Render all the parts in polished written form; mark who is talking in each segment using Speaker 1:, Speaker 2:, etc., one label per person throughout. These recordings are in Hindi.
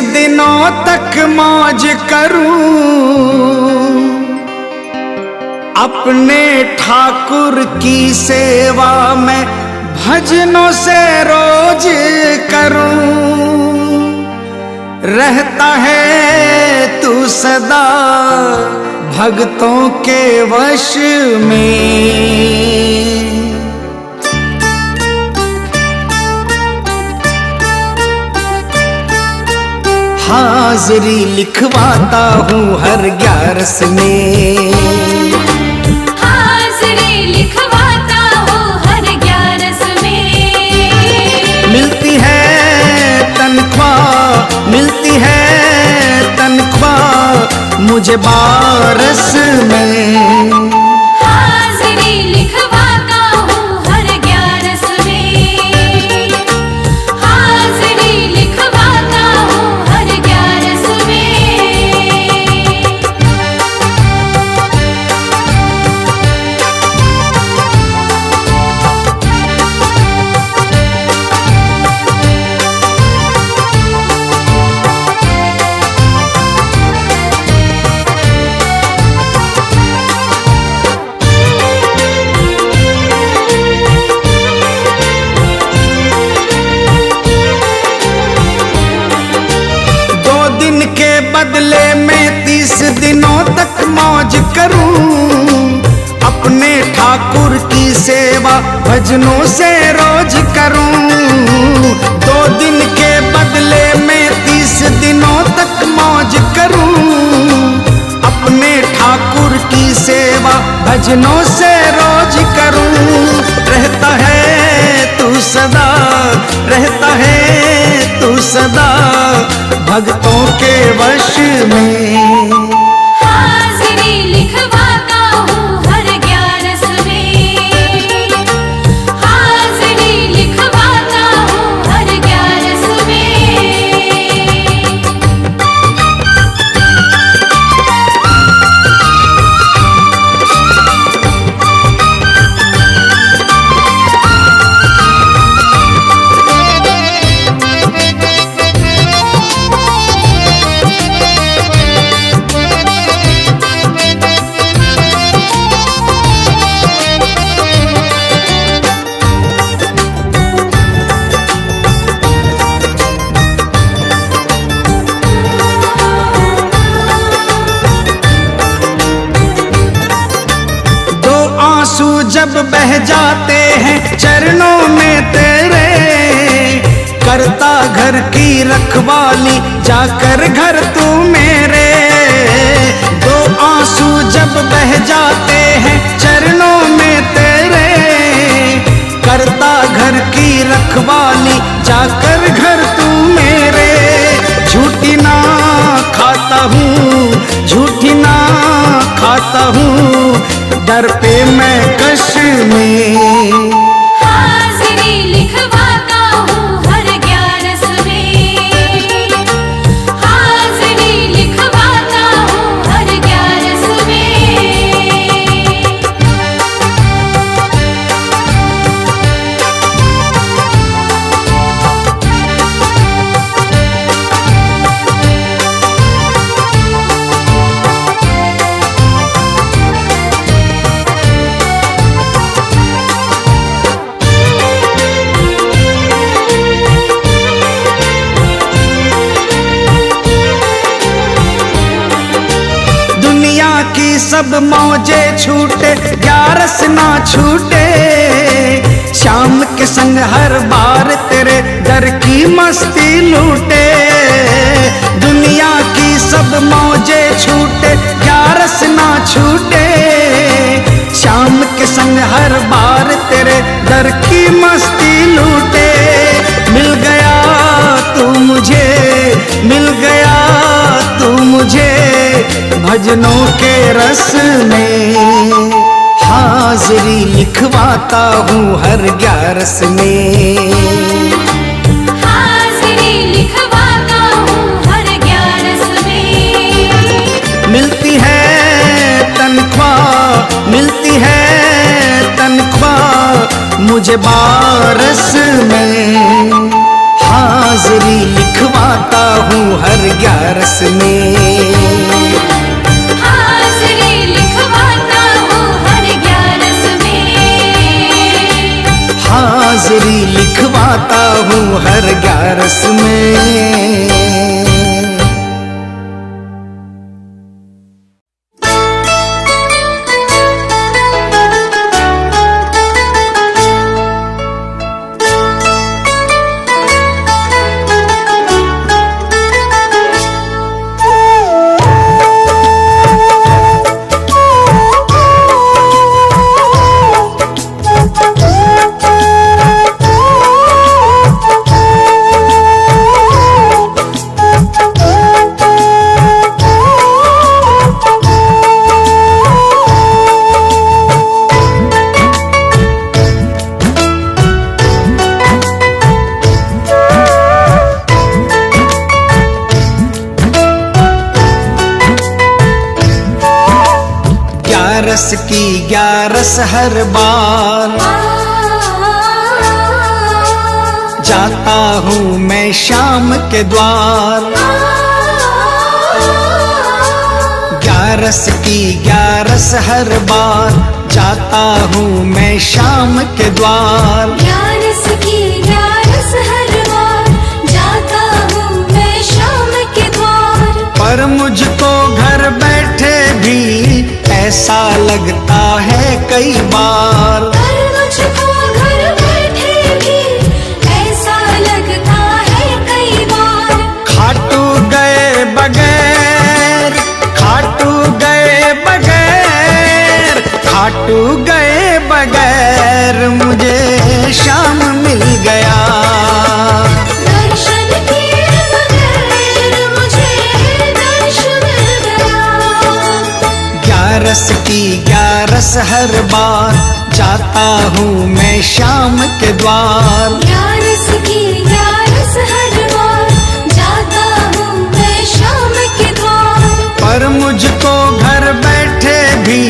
Speaker 1: दिनों तक मौज करूं, अपने ठाकुर की सेवा में भजनों से रोज करूं। रहता है तू सदा भक्तों के वश में, हाजिरी लिखवाता हूँ हर 11 में,
Speaker 2: हाजिरी लिखवाता हूँ हर 11 में।
Speaker 1: मिलती है तनख्वाह, मिलती है तनख्वाह मुझे 12 में।
Speaker 2: हाजिरी लिखवाता हूँ हर 11 में, हाजिरी लिखवाता हूँ हर 11 में।
Speaker 1: बदले में 30 दिनों तक मौज करूं, अपने ठाकुर की सेवा भजनों से रोज करूं। 2 दिन के बदले में 30 दिनों तक मौज करूं, अपने ठाकुर की सेवा भजनों से रोज करूं। रहता है तू सदा, रहता है तू सदा भक्तों के वश में।
Speaker 2: हाजिरी लिखवाता हूँ हर 11 में, हाजिरी लिखवाता हूँ हर 11 में।
Speaker 1: जब बह जाते हैं चरणों में तेरे, करता घर की रखवाली जाकर घर तू मेरे। 2 आंसू जब बह जाते हैं चरणों में तेरे, करता घर की रखवाली जाकर घर तू मेरे। झूठी ना खाता हूँ, झूठी ना खाता हूँ, दर पे मैं कश में।
Speaker 2: हाजिरी लिखवाता हूँ हर 11 में, हाजिरी लिखवाता हूँ हर 11 में।
Speaker 1: सब मौजे छूटे 11 ना छूटे, शाम के संग हर बार तेरे दर की मस्ती लूटे। दुनिया की सब मौजे छूटे 11 ना छूटे, शाम के संग हर बार तेरे दर की मस्ती लूटे। मिल गया तू मुझे, मिल गया तू मुझे भजनों के रस में। हाजिरी लिखवाता हूँ हर 11 में,
Speaker 2: हाजिरी लिखवाता हूँ हर 11 में।
Speaker 1: मिलती है तनख्वाह, मिलती है तनख्वाह मुझे 12 में। हाजिरी हाजिरी लिखवाता हूँ हर 11 में।
Speaker 2: हाजिरी लिखवाता हूँ हर 11 में।
Speaker 1: हाजिरी लिखवाता हूँ हर 11 में। की 11 हर बार जाता हूँ मैं शाम के द्वार। 11 की 11 हर बार जाता हूँ मैं शाम के द्वार।
Speaker 2: 11 की 11 हर बार जाता हूँ मैं शाम के द्वार।
Speaker 1: पर मुझको घर बैठे भी ऐसा लगता है कई बार।
Speaker 2: पर मुझको घर बैठे भी ऐसा लगता है कई बार।
Speaker 1: खाटू गए बगैर, खाटू गए बगैर, खाटू गए बगैर मुझे शाम मिल गया।
Speaker 2: दर्शन किए बगैर मुझे दर्शन मिल गया।
Speaker 1: 11 की 11 हर बार जाता हूँ मैं शाम के द्वार।
Speaker 2: 11 की 11 हर बार जाता हूँ मैं शाम के द्वार।
Speaker 1: पर मुझको घर बैठे भी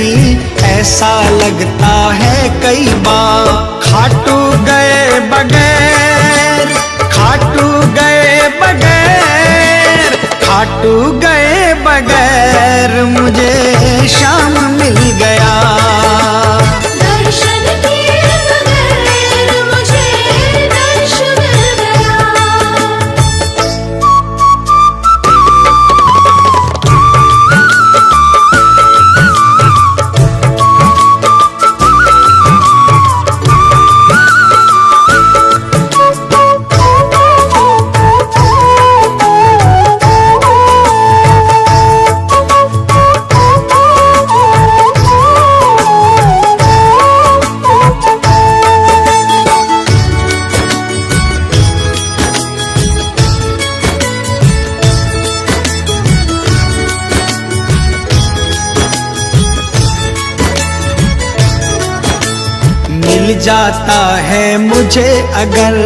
Speaker 1: ऐसा लगता है कई बार। खाटू गए बगैर, खाटू गए बगैर, खाटू गए बगैर मुझे शाम मिल गया।
Speaker 2: दर्शन किए बगैर मुझे दर्शन मिल गया।
Speaker 1: मिल जाता है मुझे अगर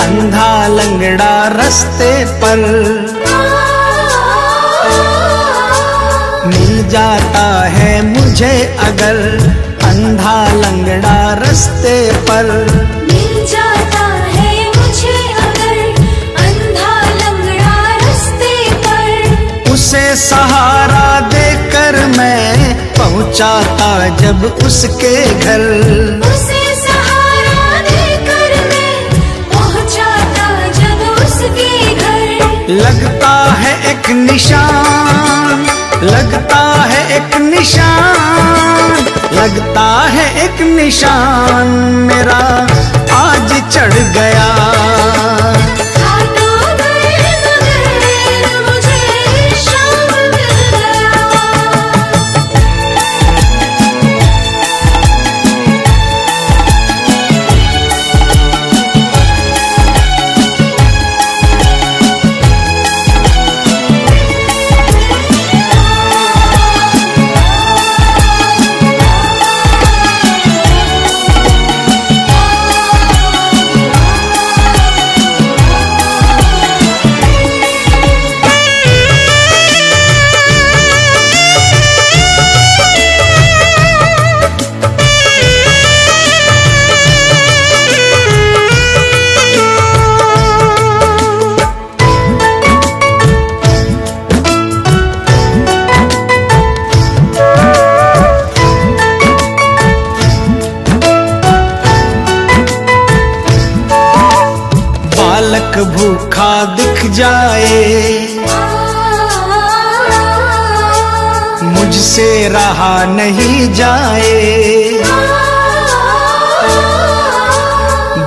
Speaker 1: अंधा लंगड़ा रास्ते पर। मिल जाता है मुझे अगर अंधा लंगड़ा रास्ते पर।
Speaker 2: मिल जाता है मुझे अगर अंधा लंगड़ा रास्ते पर।
Speaker 1: उसे सहारा देकर मैं पहुंचाता जब उसके घर।
Speaker 2: उसे सहारा देकर मैं पहुंचाता जब उसके घर।
Speaker 1: लगता है एक निशान, लगता है एक निशान, लगता है एक निशान मेरा आज चढ़ गया।
Speaker 2: खाटू गए बगैर मुझे शाम मिल गया।
Speaker 1: भूखा दिख जाए, मुझसे रहा नहीं जाए।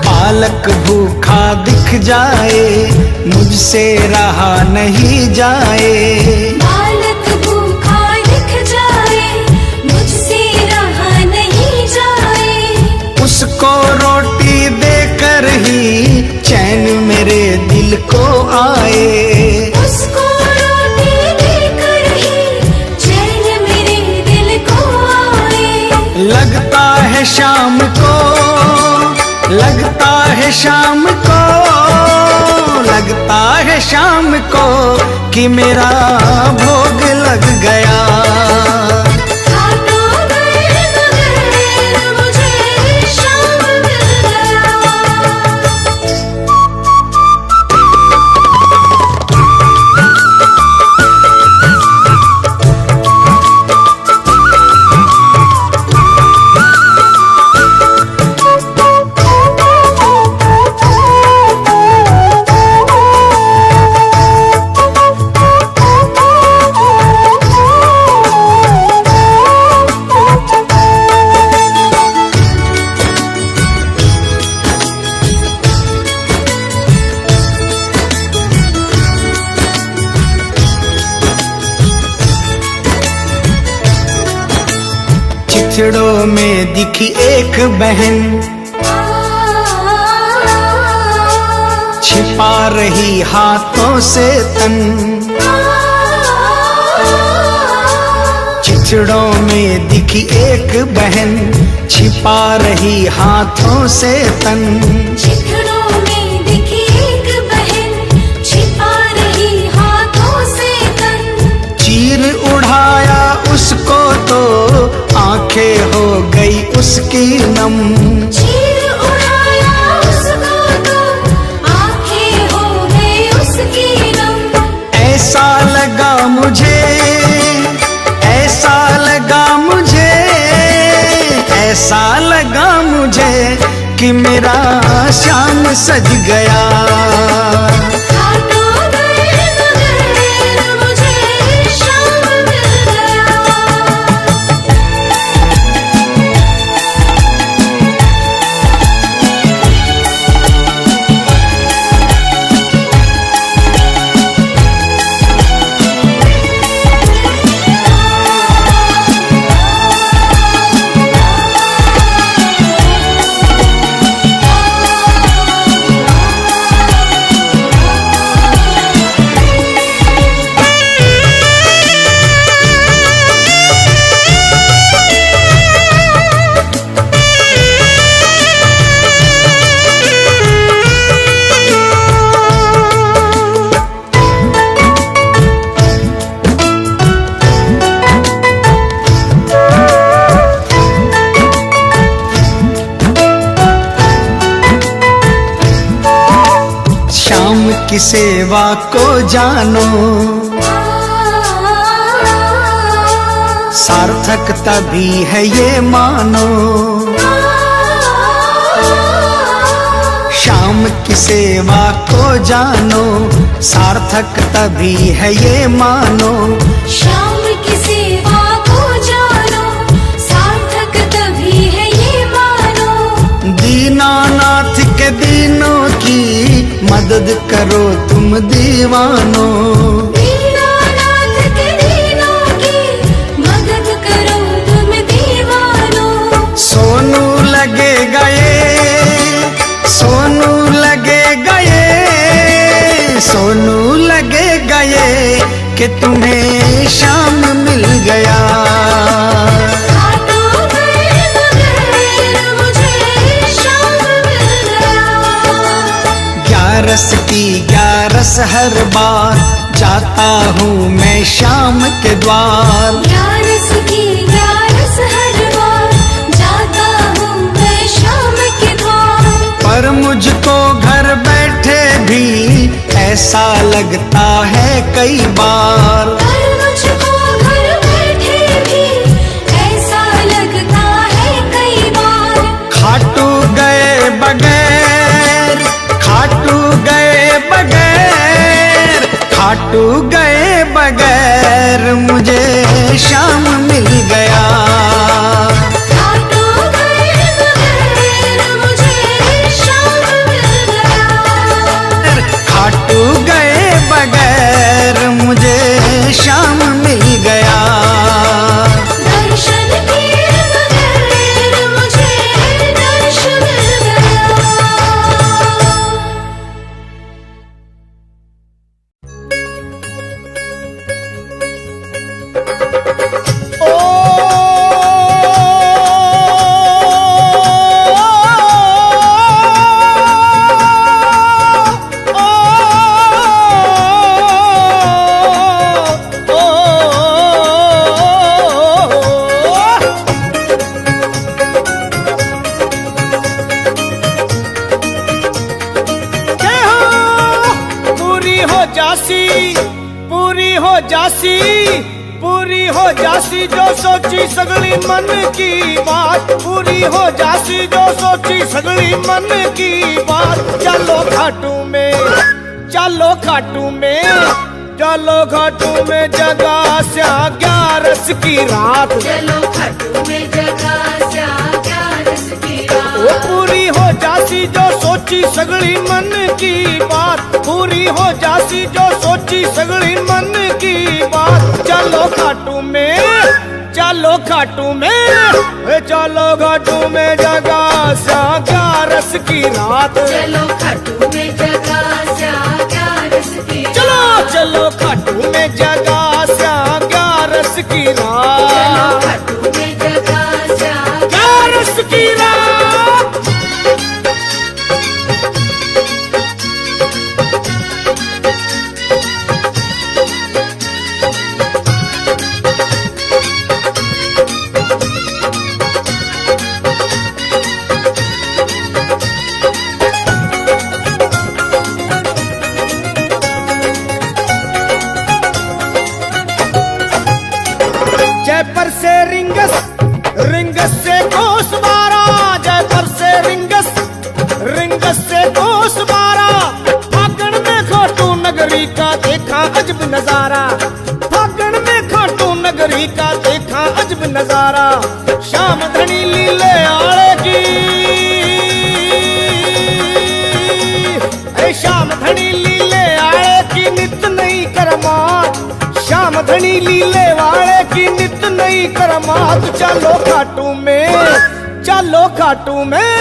Speaker 1: बालक भूखा दिख जाए, मुझसे रहा नहीं जाए।
Speaker 2: बालक भूखा दिख जाए, मुझसे रहा नहीं जाए।
Speaker 1: उसको रोटी देकर ही चैन मेरे दिल को आए।
Speaker 2: उसको रोटी देकर ही चैन मेरे दिल को आए।
Speaker 1: लगता है शाम को, लगता है शाम को, लगता है शाम को कि मेरा भोग लग गया।
Speaker 2: हाथों गए मगर मुझे शाम मिल गया।
Speaker 1: चिथड़ों में दिखी एक बहन, छिपा रही हाथों से तन। चिथड़ों में दिखी एक बहन, छिपा रही हाथों से तन।
Speaker 2: चिथड़ों में दिखी एक बहन, छिपा रही हाथों से तन।
Speaker 1: चीर उड़ाया उसको तो आंखें हो गई उसकी नम।
Speaker 2: चीर उड़ाया उसको तो आंखें हो गई उसकी नम।
Speaker 1: ऐसा लगा मुझे, ऐसा लगा मुझे, ऐसा लगा मुझे कि मेरा शाम सज गया।
Speaker 2: हाथों गए मगर मुझे शाम मिल गया।
Speaker 1: शाम की सेवा को जानो, सार्थक तभी है ये मानो। शाम की सेवा को जानो, सार्थक तभी है ये मानो।
Speaker 2: शाम की सेवा को जानो, सार्थक तभी है ये मानो।
Speaker 1: दीनानाथ के दीनों की मदद करो तुम दीवानो।
Speaker 2: दीनानाथ के दीनों की मदद करो तुम दीवानो।
Speaker 1: सोनू लगे गए, सोनू लगे गए, सोनू लगे गए कि तुम्हें शाम मिल गया।
Speaker 2: हाथों गए मगर मुझे शाम मिल गया।
Speaker 1: ग्यारस की ग्यारस हर बार जाता हूँ मैं शाम के द्वार।
Speaker 2: ग्यारस की ग्यारस हर बार जाता हूँ मैं शाम के द्वार।
Speaker 1: पर मुझको घर बैठे भी ऐसा लगता है कई बार।
Speaker 2: पर मुझको घर बैठे भी ऐसा लगता है कई बार।
Speaker 1: खाटू गए बगैर, खाटू गए गए बगैर मुझे श्याम मिल गया।
Speaker 2: खाटू गए बगैर मुझे श्याम मिल गया।
Speaker 1: खाटू गए बगैर मुझे श्याम मिल गया।
Speaker 2: दर्शन किए बगैर मुझे दर्श मिल गया।
Speaker 3: पूरी हो जासी जो सोची सगली मन की बात, पूरी हो जासी जो सोची सगली मन की बात। चलो खाटू में, चलो खाटू में, चलो खाटू में जगा स्या 11 की रात।
Speaker 2: चलो खाटू में जगा स्या 11 की रात।
Speaker 3: वो पूरी हो जासी जो सोची सगली मन की बात, पूरी हो जासी जो सोची सगली मन की बात। चलो खाटू में, चलो खाटू में, चलो खाटू में जगा स्या 11 की रात।
Speaker 2: चलो खाटू में जगा स्या 11 की रात।
Speaker 3: चलो चलो खाटू में जगा स्या 11 की
Speaker 2: चलो
Speaker 3: रात।
Speaker 2: खाटू में जगा स्या
Speaker 3: 11 की रात। जयपुर से रिंगस, रिंगस से कोसबारा, जयपुर से रिंगस, रिंगस से कोसबारा। फागण में खाटू नगरी का देखा अजब नजारा, फागण में खाटू नगरी का देखा अजब नजारा। श्याम धनी लीले आले की, श्याम धनी लीले आले की नित नहीं करमात, श्याम धनी लीले वाले की नित नहीं करमात। चलो खाटू में, चलो खाटू में,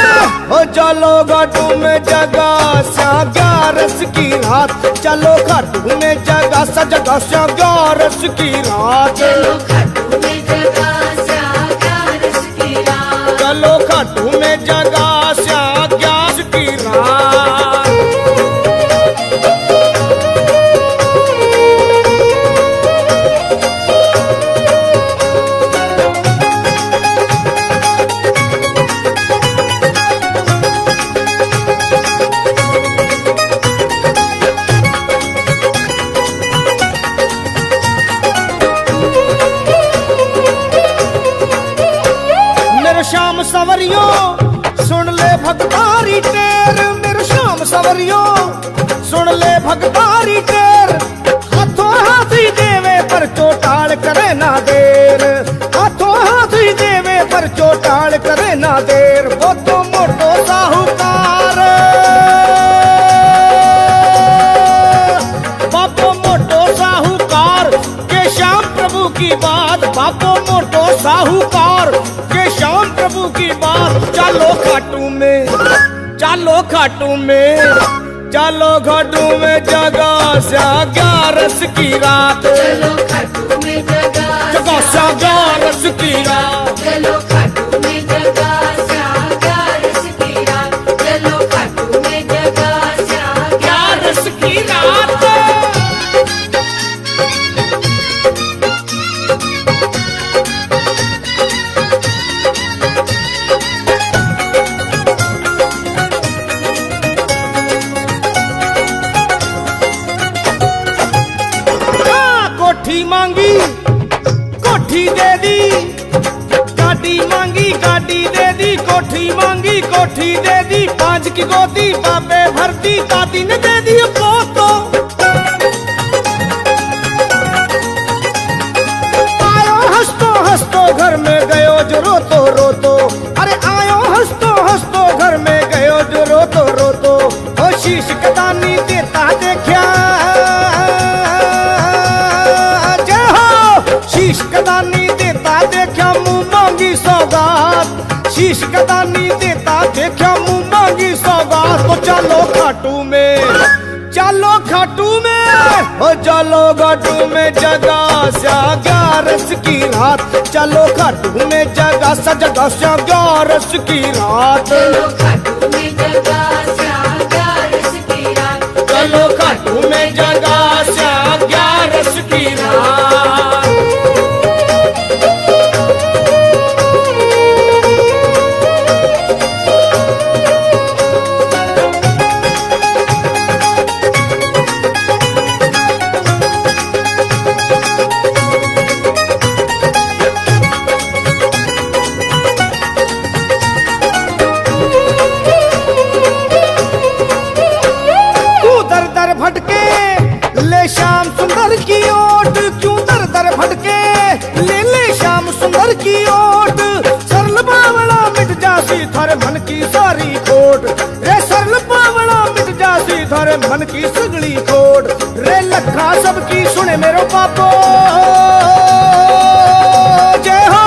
Speaker 3: ओ चलो खाटू में जगा स्या 11 की रात। चलो खाटू में जगा सा जगा स्या 11 की रात।
Speaker 2: चलो खाटू में जगा स्या 11 की रात।
Speaker 3: चलो खाटू में जगा स्या 11 की रात। मेरे श्याम सवरियो सुन ले भगतारी टेर, मेरे श्याम सवरियो सुन ले भगतारी टेर। हाथों हाथी देवे पर चोटाल करे ना देर, हाथों हाथी देवे पर चोटाल करे ना देर। वो तो मोटो साहूकार, बापो मोटो साहूकार के श्याम प्रभु की बात, बापो मोटो साहूकार के श्याम प्रभु की बात। चलो खाटू में, चलो खाटू में, चलो खाटू में जगा स्या 11 की रात।
Speaker 2: चलो खाटू में जगा
Speaker 3: जगा स्या 11 की रात।
Speaker 2: चलो खाटू में जगा स्या 11 की रात। चलो खाटू में जगा स्या
Speaker 3: 11 की रात। कोठी मांगी कोठी दे दी, गाड़ी मांगी गाड़ी दे दी। कोठी मांगी कोठी दे दी, 5 की गोदी बाबे भर दी। दादी ने दे दी पोतो, शीश कदानी देता देखा, जय हो शीश कदानी देता देखा मुंह मांगी सौगात, शीश कदानी देता देखा मुंह मांगी सौगात। तो चलो खाटू में, चलो खाटू में, ओ चलो खाटू में जगा सा 11 की रात, चलो खाटू में जगा सा 11 की रात,
Speaker 2: चलो खाटू में जगा सा 11 की रात,
Speaker 3: चलो खाटू में जगा सा 11 की रात। भटके ले श्याम सुंदर की ओट, क्यों दर दर भटके ले श्याम सुंदर की ओट। सरल बावड़ा मिट जासी थारे मन की सारी खोट, रे सरल बावड़ा मिट जासी थारे मन की सगली खोट। रे लखा सबकी सुने मेरो पापो, जय हो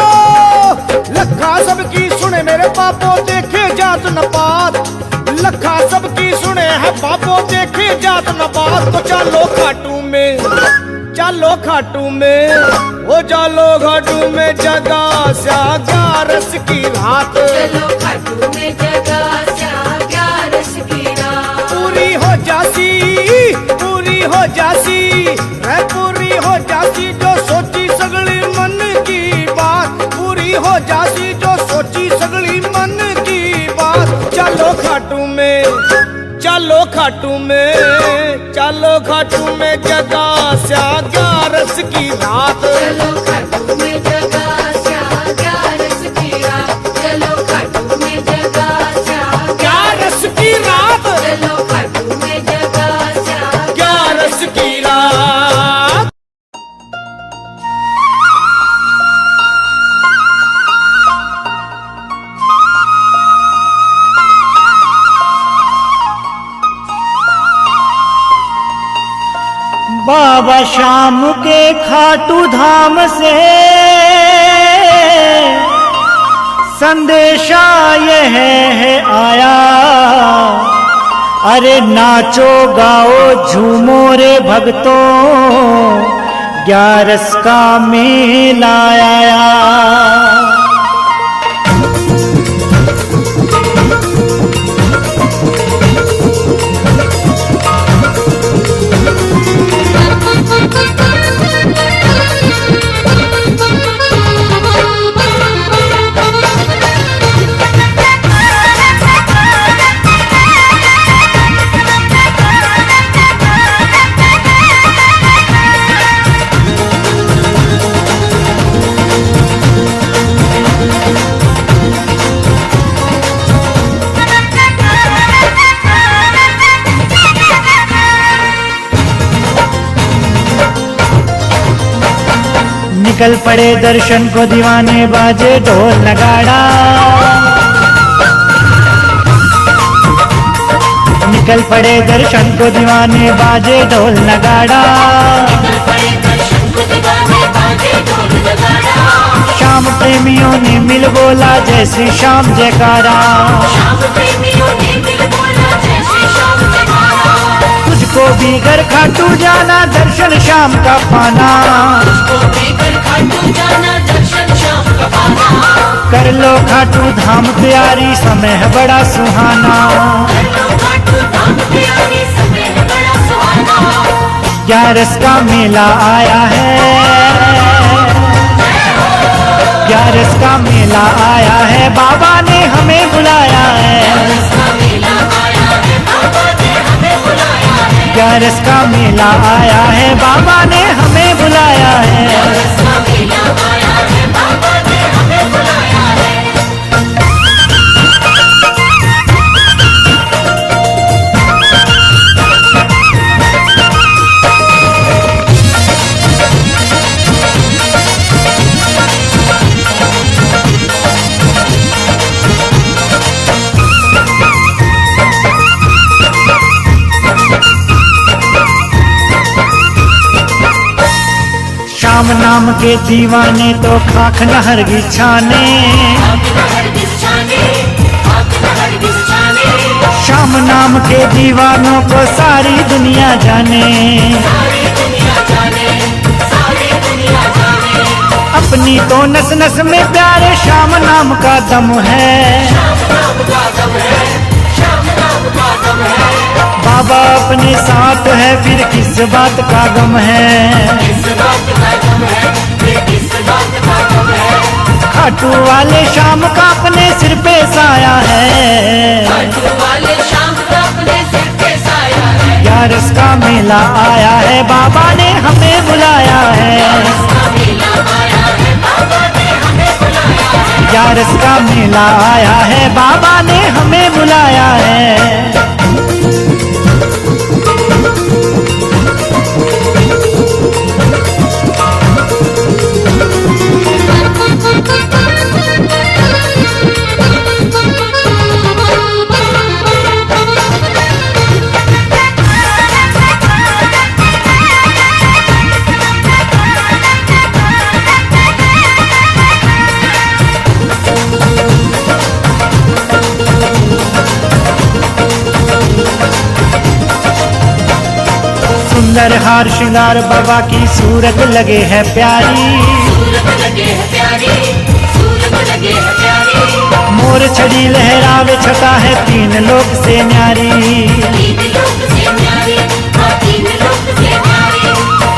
Speaker 3: लखा सबकी सुने मेरे पापो, देखे जात न पात, लखा सबकी सुने है पापो देखे जात न बात। तो चलो खाटू में, चलो खाटू में, ओ चलो खाटू में जगा सा 11 की रात,
Speaker 2: चलो खाटू में जगा सा 11 की रात।
Speaker 3: पूरी हो जासी, पूरी हो जासी, है पूरी हो जासी जो सोची सगली मन की बात, पूरी हो जासी जो सोची सगली मन की बात। चलो खाटू में, चलो खाटू में, चलो खाटू में जगा सा 11 की रात,
Speaker 2: चलो खाटू में जगा सा 11 की रात, चलो खाटू में जगा सा
Speaker 3: 11 की रात,
Speaker 2: चलो खाटू में जगा सा
Speaker 3: 11 की रात।
Speaker 1: बाबा शाम के खाटू धाम से संदेशा यह है आया, अरे नाचो गाओ झूमो रे भक्तों 11 का मेला आया। निकल पड़े दर्शन को दीवाने, बाजे ढोल नगाड़ा, निकल पड़े दर्शन को दीवाने, बाजे ढोल नगाड़ा। शाम प्रेमियों ने मिल बोला जय श्री श्याम जयकारा, तुझको भी घर खाटू जाना दर्शन श्याम का पाना, कर लो खाटू धाम तैयारी समय है बड़ा सुहाना। 11 का मेला आया है, 11 का मेला आया है, बाबा ने हमें बुलाया है, 11 का मेला आया है, बाबा ने हमें बुलाया है। श्याम नाम के दीवाने तो खाक नहर छाने, श्याम नाम के दीवानों को सारी दुनिया जाने। अपनी तो नस नस में प्यारे श्याम नाम का दम है। बाबा अपने साथ है फिर किस बात का गम है। खाटू वाले श्याम का अपने सिर पे साया है। ग्यारस का मेला आया है, बाबा ने हमें बुलाया है। ग्यारस का मेला आया है, बाबा ने हमें बुलाया है। सुंदर हार श्रृंगार बाबा की सूरत लगे है प्यारी। मोर छड़ी लहरावे छटा है तीन लोक से न्यारी।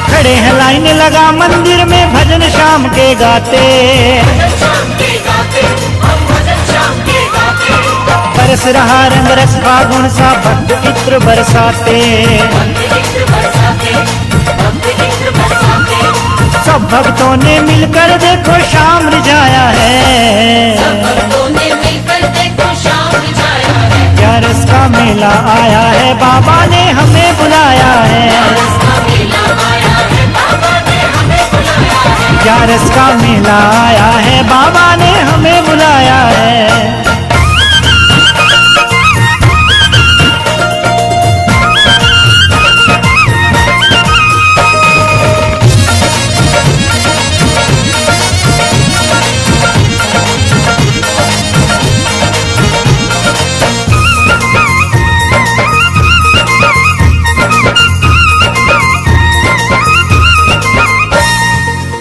Speaker 1: खड़े हैं लाइन लगा मंदिर में भजन शाम के गाते। बरस रहा रंग रस फागुन सा भक्त इत्र बरसाते। सब भक्तों ने मिलकर देखो शाम रिझाया है। ग्यारस का मेला आया है, बाबा ने हमें बुलाया है। ग्यारस का मेला आया है, बाबा ने हमें बुलाया है।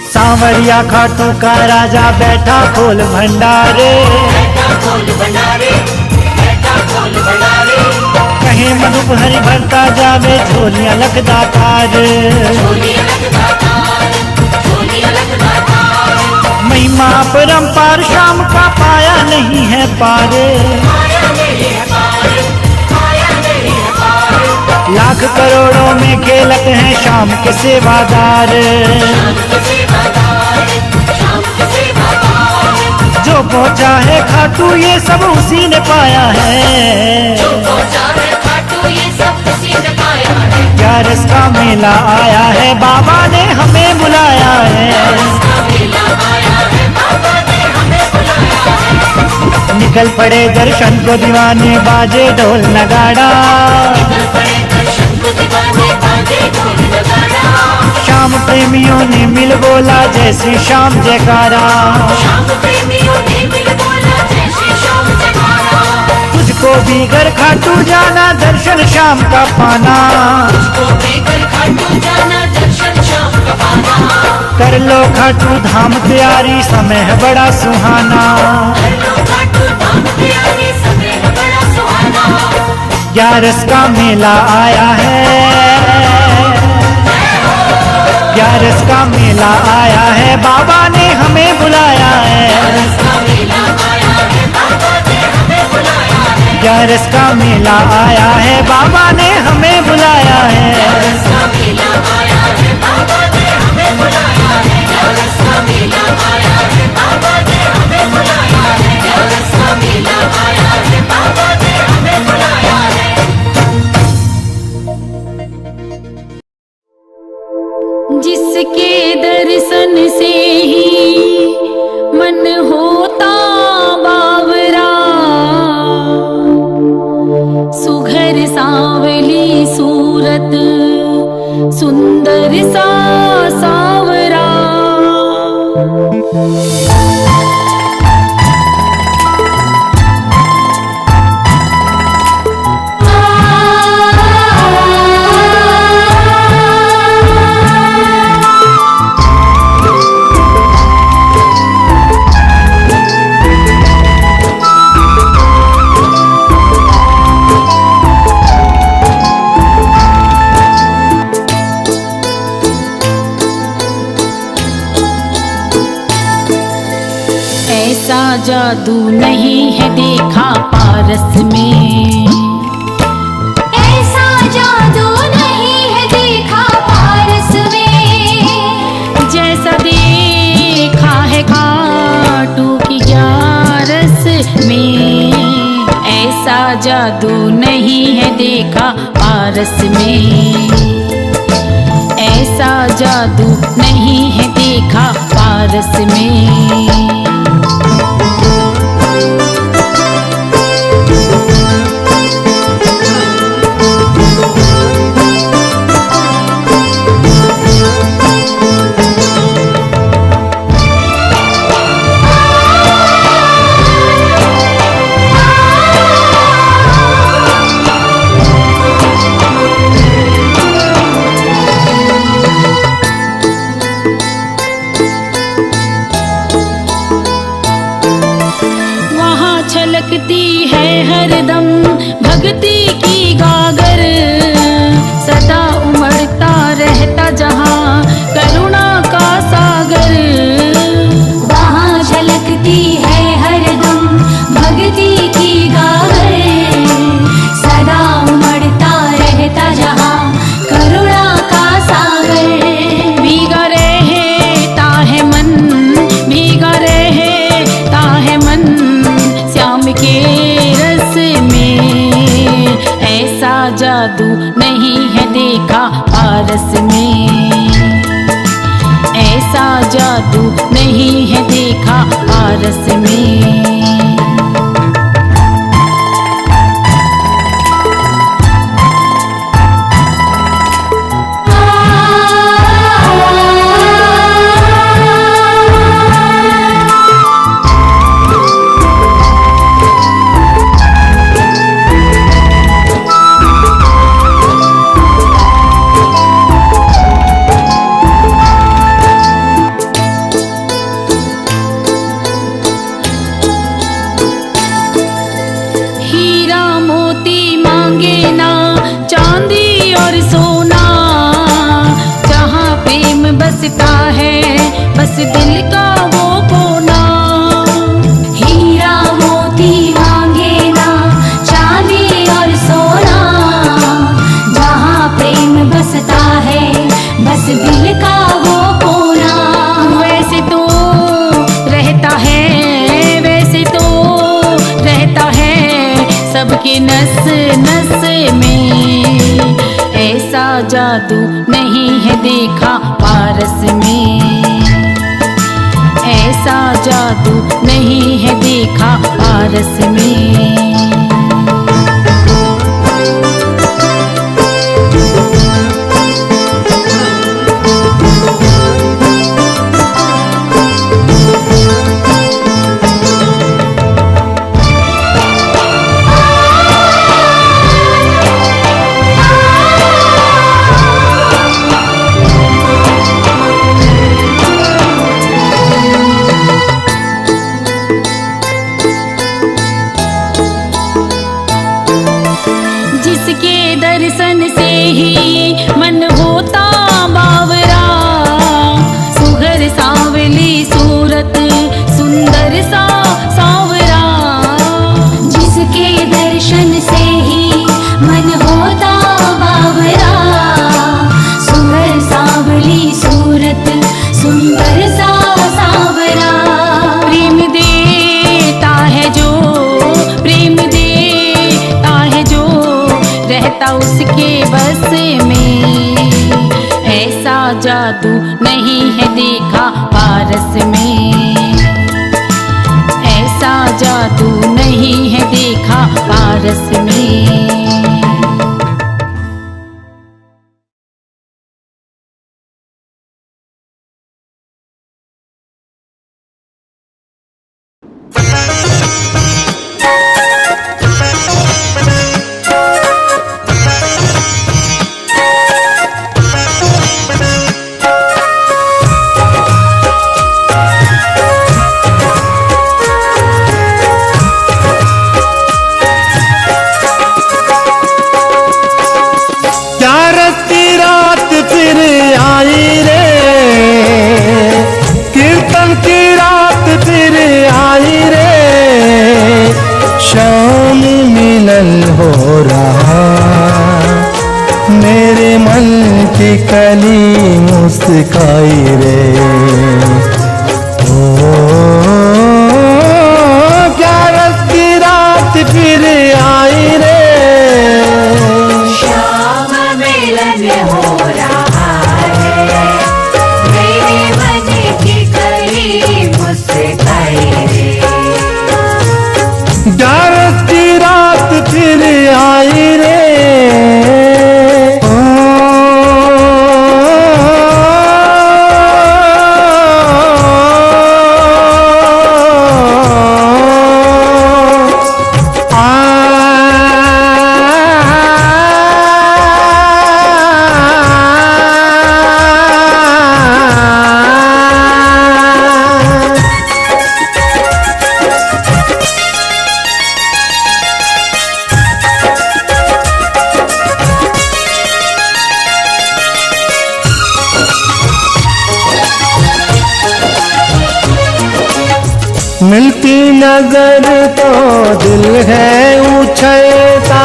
Speaker 1: सांवरिया खाटू का राजा बैठा खोल भंडारे। कहे मधुप हरि भरता जावे झोलियां लखदा तार। महिमा परंपार शाम का पाया नहीं है पार। लाख करोड़ों में खेलत हैं शाम के सेवादार। जो पहुंचा है खाटू ये सब उसी ने पाया है। ग्यारस का मेला आया है, बाबा ने हमें बुलाया है। निकल पड़े दर्शन को दीवाने बाजे ढोल नगाड़ा। श्याम प्रेमियों ने मिल बोला जय श्री श्याम जयकारा। तुझको भी घर खाटू जाना दर्शन श्याम का पाना। कर लो खाटू धाम तैयारी समय है बड़ा सुहाना। ग्यारस का मेला आया है। ग्यारस का मेला आया है, बाबा ने हमें बुलाया है। ग्यारस का मेला आया है, बाबा ने हमें बुलाया है।
Speaker 2: जिसके दर्शन से ही मन होता बावरा। सुघर सांवली सूरत सुंदर सा सावरा।
Speaker 4: ऐसा जादू नहीं है देखा पारस में,
Speaker 2: ऐसा जादू नहीं है देखा पारस में,
Speaker 4: जैसा देखा है खाटू की ग्यारस में। ऐसा जादू नहीं है देखा पारस में, ऐसा जादू नहीं है देखा पारस में। छलकती है हरदम भक्ति की गागर, सदा उमड़ता रहता जहाँ करुणा का सागर।
Speaker 2: वहाँ झलकती है हरदम भक्ति की गागर, सदा उमड़ता रहता जहाँ करुणा का सागर।
Speaker 4: भीगा रहता है मन, भीगा रहता है मन श्याम के रस में। ऐसा जादू नहीं है देखा पारस में, ऐसा जादू नहीं है देखा पारस में। बसता है बस दिल का वो कोना,
Speaker 2: हीरा मोती मांगे ना चांदी और सोना, जहाँ प्रेम बसता है बस दिल का वो कोना।
Speaker 4: वैसे तो रहता है, वैसे तो रहता है सबके नस नस में। ऐसा जादू नहीं है देखा पारस में, ऐसा जादू नहीं है देखा पारस में। जिसके दर्शन से ही मन होता बावरा, सुघर सांवली सूरत सुंदर सा सांवरा।
Speaker 2: जिसके दर्शन से ही मन होता बावरा, सुंदर सांवली सूरत सुंदर सा सांवरा।
Speaker 4: प्रेम देता है जो, प्रेम देता है जो रहता उसके बस में। ऐसा जादू नहीं है देखा पारस में, ऐसा जादू नहीं है देखा पारस में।
Speaker 5: मेरे मन की कली मुस्काई रे। ओ ग्यारस की रात फिर आई रे।
Speaker 2: श्याम मिलन हो रहा है, मेरे मन की कली मुस्काई रे।
Speaker 5: ग्यारस की रात फिर आई रे। मिलती नजर तो दिल है उछलता,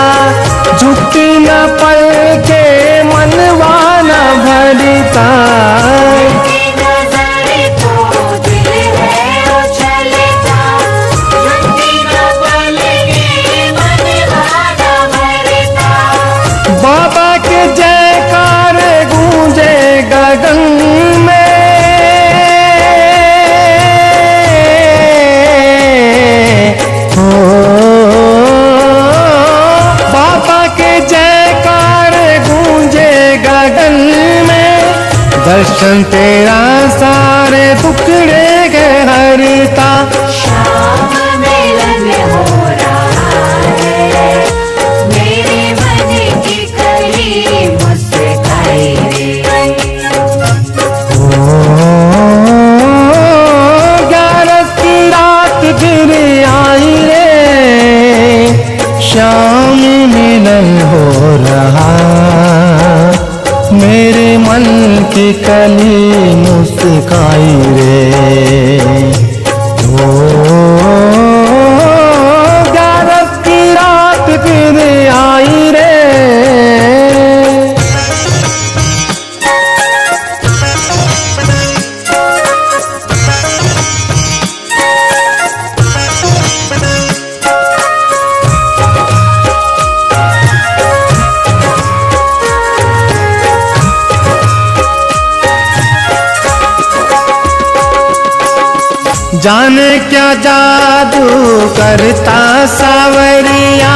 Speaker 5: झुकती न पल के मनवा न भरता। बाबा के जयकार गूंजे गगन में। दर्शन तेरा सारे टुकड़े गए हरता।
Speaker 2: श्याम मिलन हो रहा है, मेरे मन की कली मुस्काई रे।
Speaker 5: ग्यारस की रात फिर आई रे। श्याम मिलन हो रहा, मेरे मन की कली मुस्काई रे। ओ ग्यारस की रात फिर आई रे। जाने क्या जादू करता सावरिया,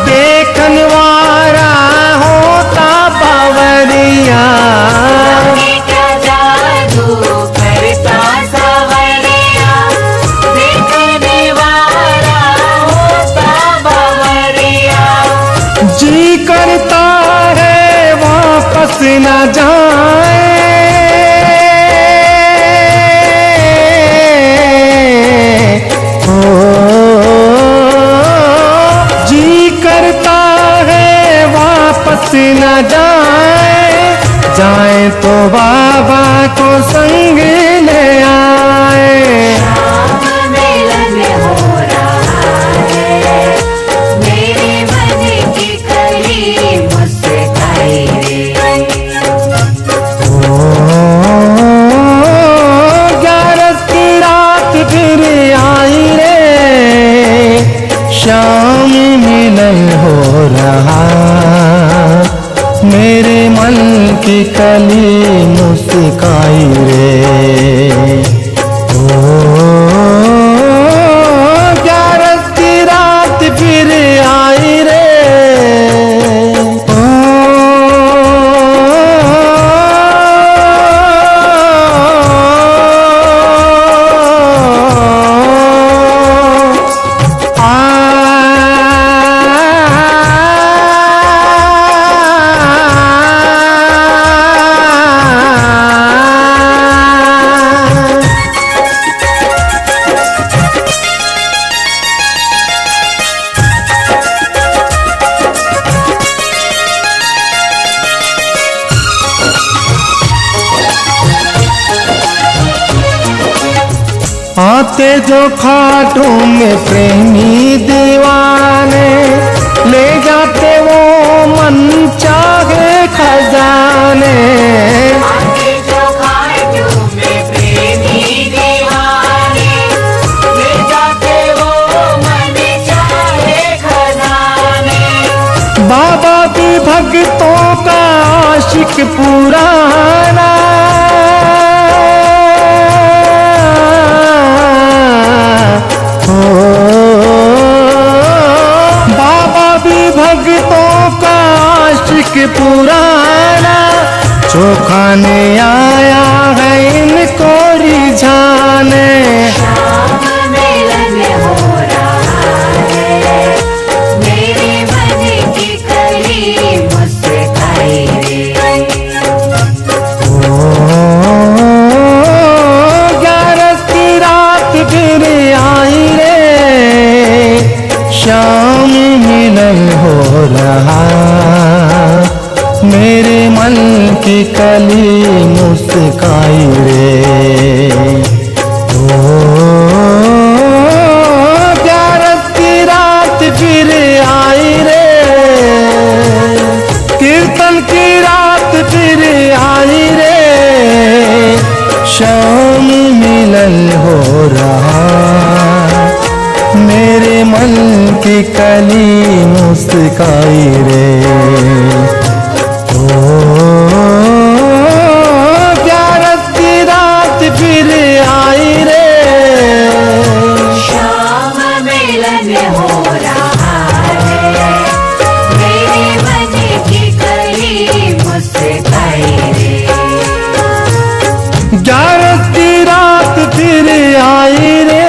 Speaker 5: देखन वारा होता बावरिया।
Speaker 2: क्या जादू करता सावरिया, देखने वाला होता बावरिया।
Speaker 5: जी करता है वापस न जाए, न जाए तो बाबा को संग ले आए।
Speaker 2: श्याम मिलन हो रहा है, मेरे मन की कली मुस्काई रे।
Speaker 5: ग्यारस की रात फिर आई रे। श्याम मिलन हो रहा, मेरे मन की कली मुस्काई रे। ओ ग्यारस की रात फिर आई रे। आते जो खाटू में प्रेमी दीवाने, ले जाते वो मन चाहे आशिक पुराना हो, बाबा भी भक्तों का आशिक पुराना, चौंकाने आया है इनको रिझाने।
Speaker 2: शाम मिलन हो रहा है, मेरे मन की कली मुस्काई रे।
Speaker 5: ओ, 11 की रात फिर आई रे, शाम मिलन हो रहा, मेरे मन की कली मुस्काई रे। ओ, 11 की रात फिर आई रे, कीर्तन की रात फिर आई रे, शाम मिलन हो रहा, मेरे मन की कली मुस्काई रे। ओ, 11 की रात फिर आई रे,
Speaker 2: शाम मिलन हो रहा है, मेरे मन की कली मुस्काई रे।
Speaker 5: 11 की रात फिर आई रे।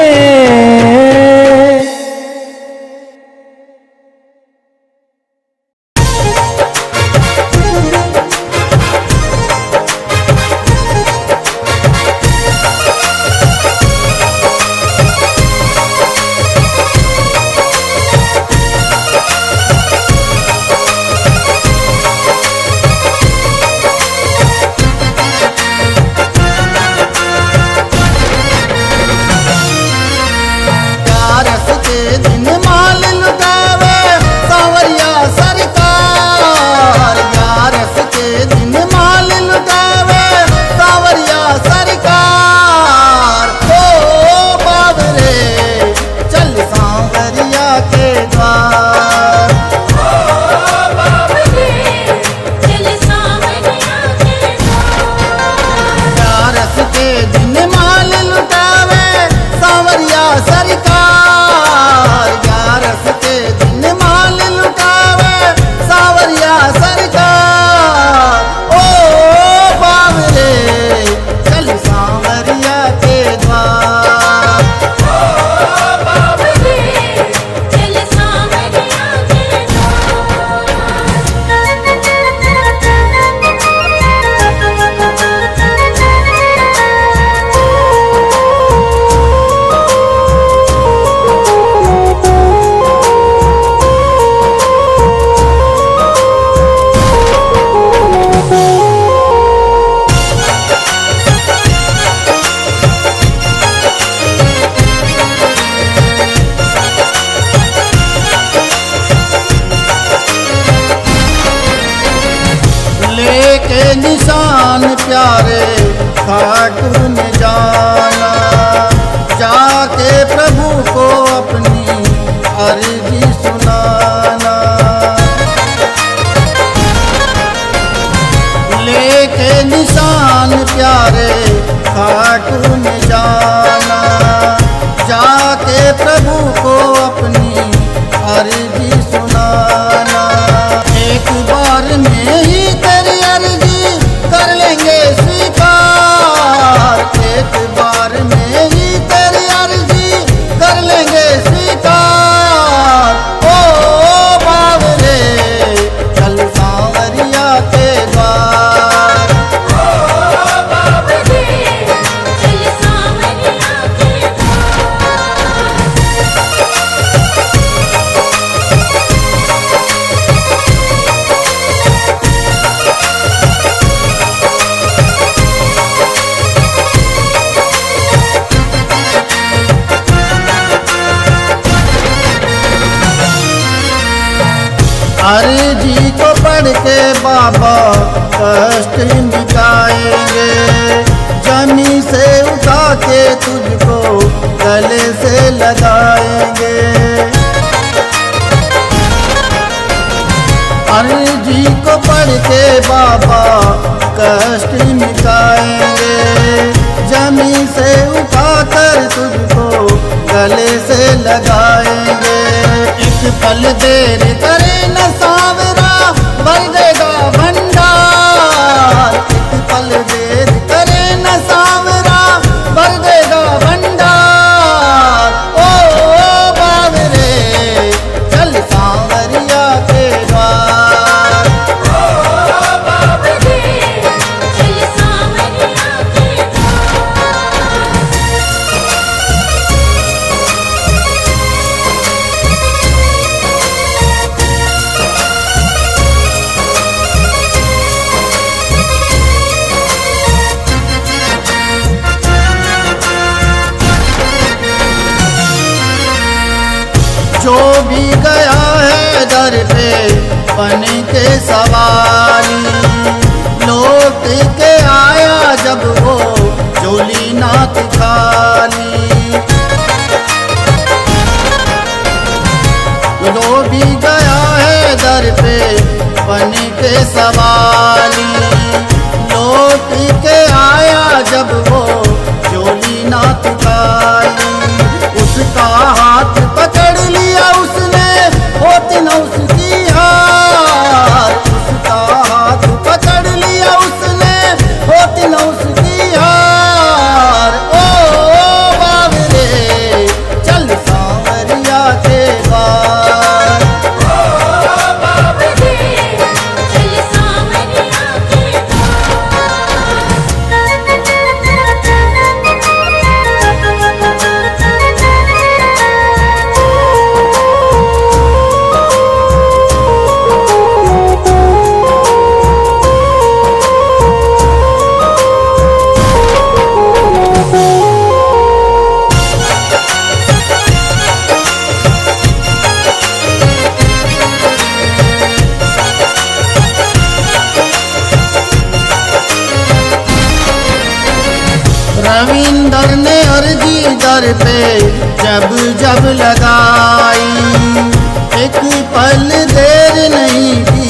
Speaker 6: निशान प्यारे ठाकुर ने जाना, जाके प्रभु को अपनी अर्जी सुनाना। लेके निशान प्यारे ठाकुर ने जाना, जाके प्रभु को अपनी अर्जी सुनाना। एक बार में ही तेरी अर्जी कर लेंगे स्वीकार, एक बार में ही तेरी अर्जी कर लेंगे स्वीकार। ओ बावरे चल सांवरिया के द्वार,
Speaker 2: ओ बावरे चल सांवरिया के द्वार।
Speaker 6: अर्जी को पढ़ के बाबा कष्ट मिटाएंगे, जमी से उठा के तुझको गले से लगाएंगे। अर्जी को पढ़ के बाबा कष्ट मिटाएंगे। जमीन से उठाकर तुझको गले से लगाएंगे। एक पल देर करे न सावरा भर देगा भंडार। एक पल देर करे न सावरा भर देगा भंडार। ओ बावरे चल सांवरिया के द्वार।
Speaker 2: बाबरे चल सांवरिया के द्वार।
Speaker 6: जो भी गया है दर पे बन के सवारी, लौट के आया जब वो झोली नाथ खाली। जो भी गया है दर पे बन के सवारी, लौट के आया जब वो झोली नाथ खाली। उसका हाथ पकड़ लिया उसने होती न उसकी हार। उसका हाथ पकड़ लिया उसने होती न उसकी हार। ओ बावरे चल सांवरिया के द्वार।
Speaker 2: बाबरे चल सांवरिया के
Speaker 6: रविंदर ने अर्जी दर पे जब जब लगाई, एक पल देर नहीं की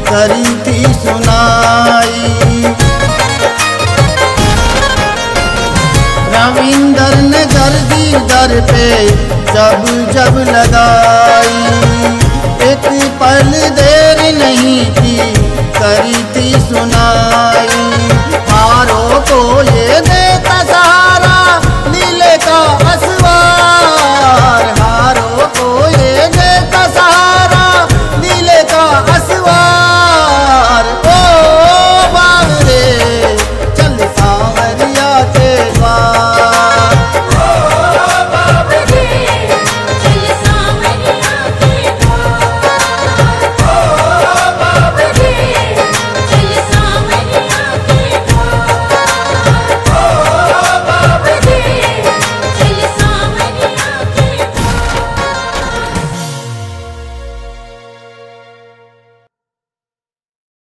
Speaker 6: करी थी सुनाई। रविंदर ने अर्जी दर पे जब जब लगाई, एक पल देर नहीं की करी थी सुनाई।